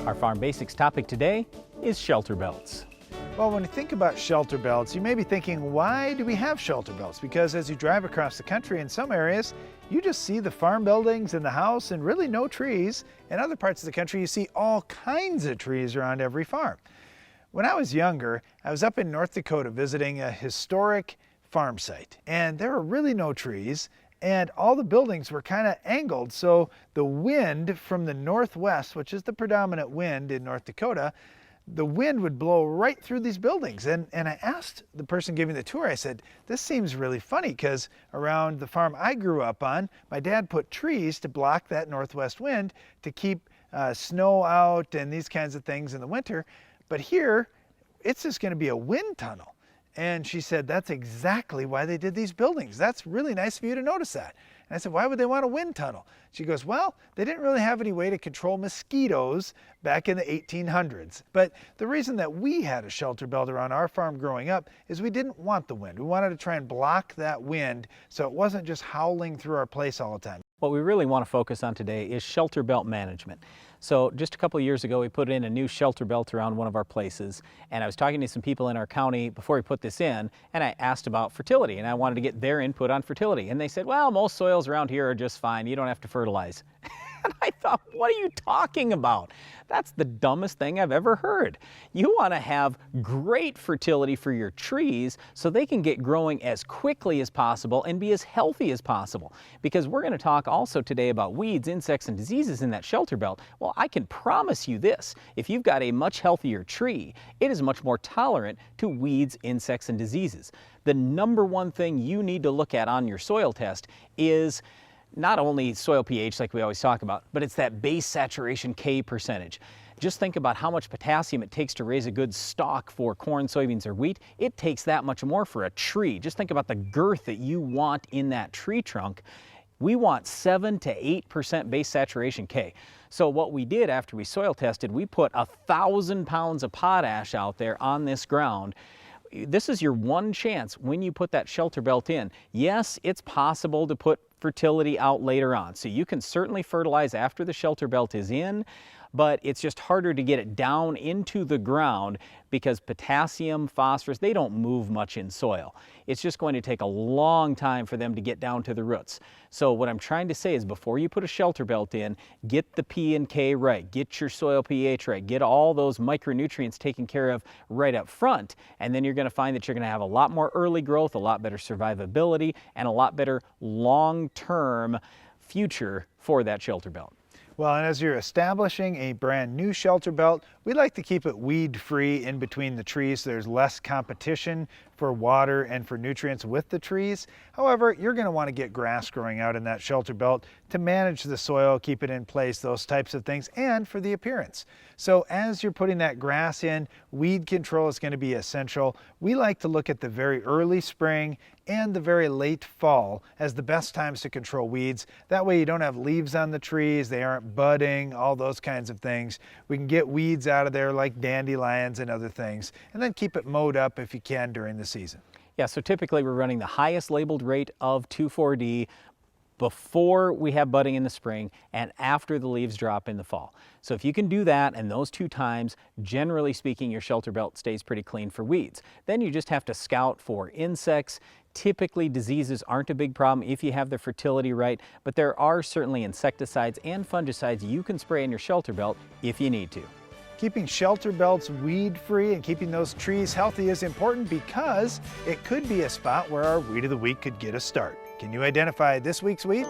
Our Farm Basics topic today is shelter belts. Well, when you think about shelter belts, you may be thinking, why do we have shelter belts? Because as you drive across the country in some areas, you just see the farm buildings and the house and really no trees. In other parts of the country, you see all kinds of trees around every farm. When I was younger, I was up in North Dakota visiting a historic farm site, and there were really no trees, and all the buildings were kind of angled, so the wind from the northwest, which is the predominant wind in North Dakota, the wind would blow right through these buildings. And I asked the person giving the tour, I said, this seems really funny because around the farm I grew up on, my dad put trees to block that northwest wind to keep snow out and these kinds of things in the winter. But here, it's just going to be a wind tunnel. And she said, that's exactly why they did these buildings. That's really nice of you to notice that. And I said, why would they want a wind tunnel? She goes, well, they didn't really have any way to control mosquitoes back in the 1800s. But the reason that we had a shelter belt around our farm growing up is we didn't want the wind. We wanted to try and block that wind so it wasn't just howling through our place all the time. What we really want to focus on today is shelter belt management. So just a couple of years ago, we put in a new shelter belt around one of our places, and I was talking to some people in our county before we put this in, and I asked about fertility, and I wanted to get their input on fertility. And they said, well, most soils around here are just fine. You don't have to fertilize. And I thought, what are you talking about? That's the dumbest thing I've ever heard. You want to have great fertility for your trees so they can get growing as quickly as possible and be as healthy as possible. Because we're going to talk also today about weeds, insects, and diseases in that shelter belt. Well, I can promise you this, if you've got a much healthier tree, it is much more tolerant to weeds, insects, and diseases. The number one thing you need to look at on your soil test is not only soil pH like we always talk about, but it's that base saturation K percentage. Just think about how much potassium it takes to raise a good stalk for corn, soybeans, or wheat. It takes that much more for a tree. Just think about the girth that you want in that tree trunk. We want 7 to 8% base saturation K. So what we did after we soil tested, we put 1,000 pounds of potash out there on this ground. This is your one chance when you put that shelter belt in. Yes, it's possible to put fertility out later on. So you can certainly fertilize after the shelter belt is in, but it's just harder to get it down into the ground because potassium, phosphorus, they don't move much in soil. It's just going to take a long time for them to get down to the roots. So what I'm trying to say is before you put a shelter belt in, get the P and K right, get your soil pH right, get all those micronutrients taken care of right up front, and then you're going to find that you're going to have a lot more early growth, a lot better survivability, and a lot better long-term future for that shelter belt. Well, and as you're establishing a brand new shelter belt, we like to keep it weed-free in between the trees so there's less competition for water and for nutrients with the trees. However, you're going to want to get grass growing out in that shelter belt to manage the soil, keep it in place, those types of things, and for the appearance. So as you're putting that grass in, weed control is going to be essential. We like to look at the very early spring and the very late fall as the best times to control weeds. That way you don't have leaves on the trees, they aren't budding, all those kinds of things. We can get weeds out of there like dandelions and other things, and then keep it mowed up if you can during the season. Yeah, so typically we're running the highest labeled rate of 2,4-D before we have budding in the spring and after the leaves drop in the fall. So if you can do that and those 2 times, generally speaking, your shelter belt stays pretty clean for weeds. Then you just have to scout for insects. Typically diseases aren't a big problem if you have the fertility right, but there are certainly insecticides and fungicides you can spray in your shelter belt if you need to. Keeping shelter belts weed-free and keeping those trees healthy is important because it could be a spot where our weed of the week could get a start. Can you identify this week's weed?